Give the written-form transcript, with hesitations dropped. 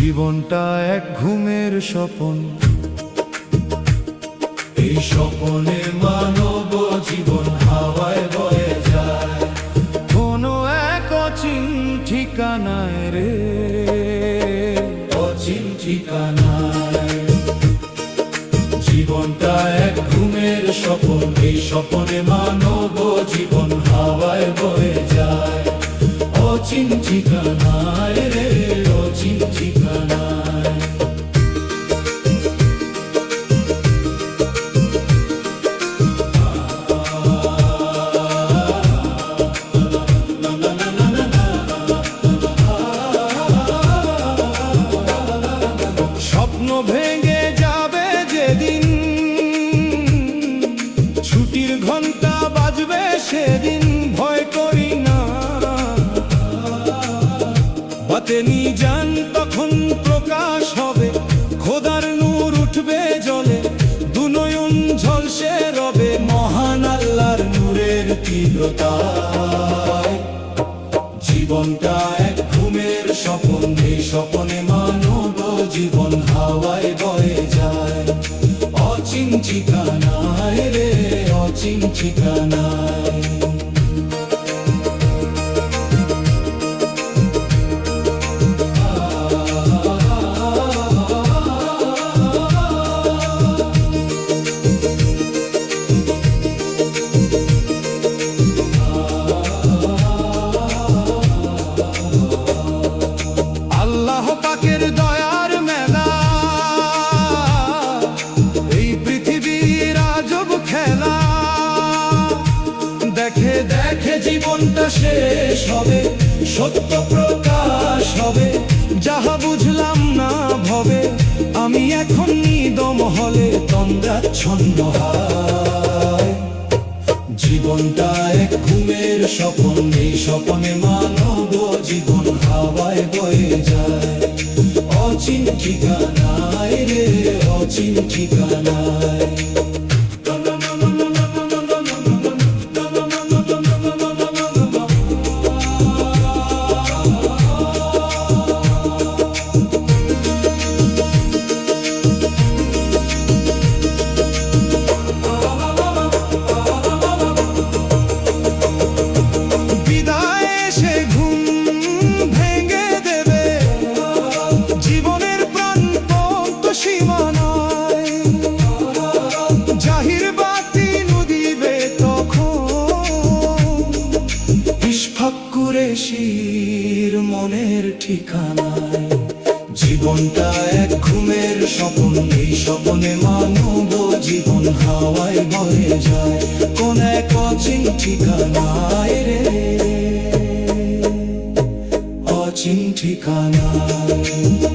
জীবনটা এক ঘুমের স্বপন, এই স্বপনে মানব জীবন হাওয়ায় বয়ে যায়। কোনো এক অচিন ঠিকানায় রে, অচিন ঠিকানায়। জীবনটা এক ঘুমের স্বপন, এই স্বপনে মানব জীবন হাওয়ায় বয়ে যায়। অচিন ঠিকানায় রে, অচিন ঠিকানায়। স্বপ্ন ভেঙে যাবে যেদিন, ছুটির ঘন্টা বাজবে সেদিন, ভয় করি না বাতেনি জান, তখন প্রকাশ হবে, খোদার নূর উঠবে জলে, দুনয়ন ঝলসে রবে মহান আল্লাহর নূরের তীব্রতায়। জীবনটা এক ঘুমের স্বপন, এই স্বপনে মানব জীবন হাওয়ায় বয়ে যায়। অচিন ঠিকানায় রে, অচিন ঠিকানায়। আল্লাহ পাকের দয়ার মেলা, এই পৃথিবীর আজব খেলা। দেখে দেখে জীবনটা শেষ হবে, সত্য প্রকাশ হবে, যাহা বুঝলাম না ভবে, আমি এখন নিদম হলে তন্দ্রাচ্ছন্ন হয়। জীবনটা এক ঘুমের স্বপন, এই স্বপনে মানব জীবন হাওয়ায় বয়ে যায়। অচিন ঠিকানায় রে, অচিন ঠিকানায়। কুরেশির মনের ঠিকানায়। জীবনটা এক ঘুমের স্বপন, এই স্বপনে মানব জীবন হাওয়ায় বয়ে যায়। কোন এক অচিন ঠিকানায় রে, অচিন ঠিকানায়।